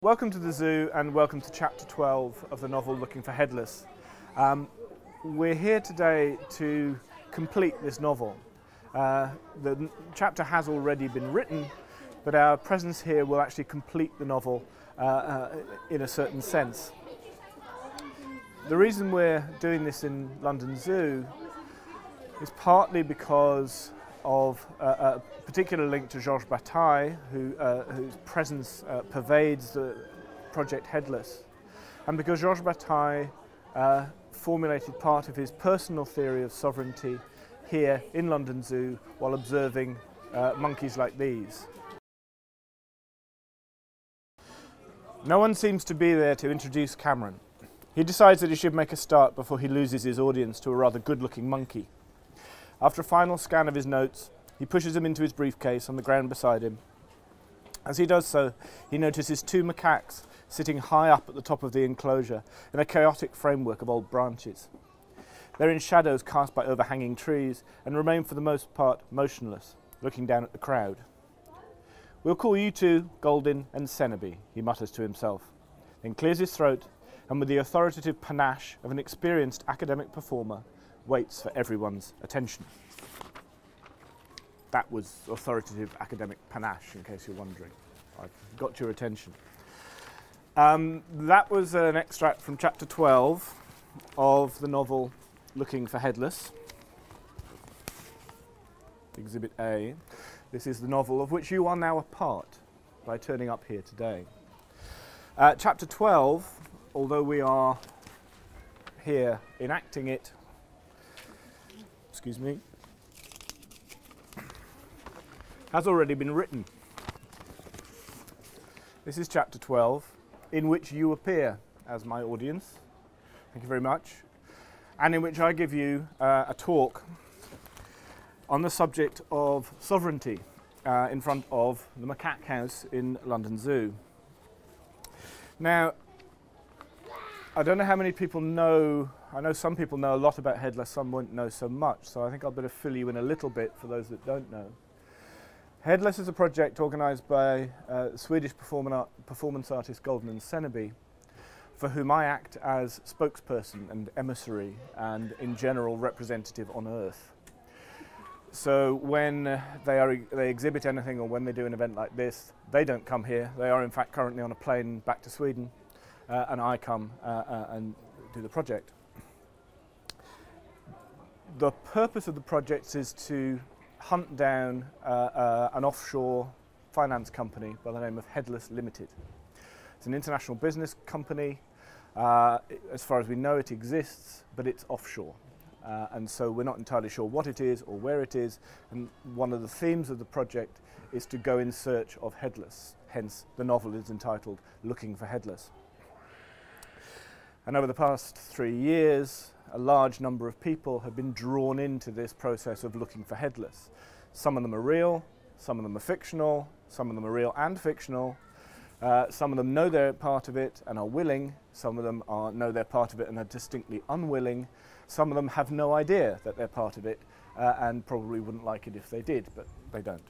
Welcome to the zoo and welcome to chapter 12 of the novel Looking for Headless. We're here today to complete this novel. The chapter has already been written, but our presence here will actually complete the novel in a certain sense. The reason we're doing this in London Zoo is partly because of a particular link to Georges Bataille, whose presence pervades the project Headless, and because Georges Bataille formulated part of his personal theory of sovereignty here in London Zoo while observing monkeys like these. No one seems to be there to introduce Cameron. He decides that he should make a start before he loses his audience to a rather good-looking monkey. After a final scan of his notes, he pushes them into his briefcase on the ground beside him. As he does so, he notices two macaques sitting high up at the top of the enclosure in a chaotic framework of old branches. They're in shadows cast by overhanging trees and remain for the most part motionless, looking down at the crowd. "We'll call you two Goldin+Senneby," he mutters to himself, then clears his throat and with the authoritative panache of an experienced academic performer, waits for everyone's attention. That was authoritative academic panache, in case you're wondering. I got your attention. That was an extract from chapter 12 of the novel Looking for Headless, Exhibit A. This is the novel of which you are now a part by turning up here today. Chapter 12, although we are here enacting it, has already been written. This is chapter 12, in which you appear as my audience. Thank you very much. And in which I give you a talk on the subject of sovereignty in front of the Macaque House in London Zoo. Now, I don't know how many people know. I know some people know a lot about Headless, some won't know so much, so I think I'll better fill you in a little bit for those that don't know. Headless is a project organised by Swedish performance artist Goldin+Senneby, for whom I act as spokesperson and emissary and in general representative on Earth. So when they exhibit anything or when they do an event like this, they don't come here. They are in fact currently on a plane back to Sweden, and I come and do the project. The purpose of the project is to hunt down an offshore finance company by the name of Headless Limited. It's an international business company. As far as we know, it exists, but it's offshore. And so we're not entirely sure what it is or where it is. And one of the themes of the project is to go in search of Headless. Hence, the novel is entitled Looking for Headless. And over the past 3 years, a large number of people have been drawn into this process of looking for Headless. Some of them are real, some of them are fictional, some of them are real and fictional. Some of them know they're part of it and are willing. Some of them know they're part of it and are distinctly unwilling. Some of them have no idea that they're part of it and probably wouldn't like it if they did, but they don't.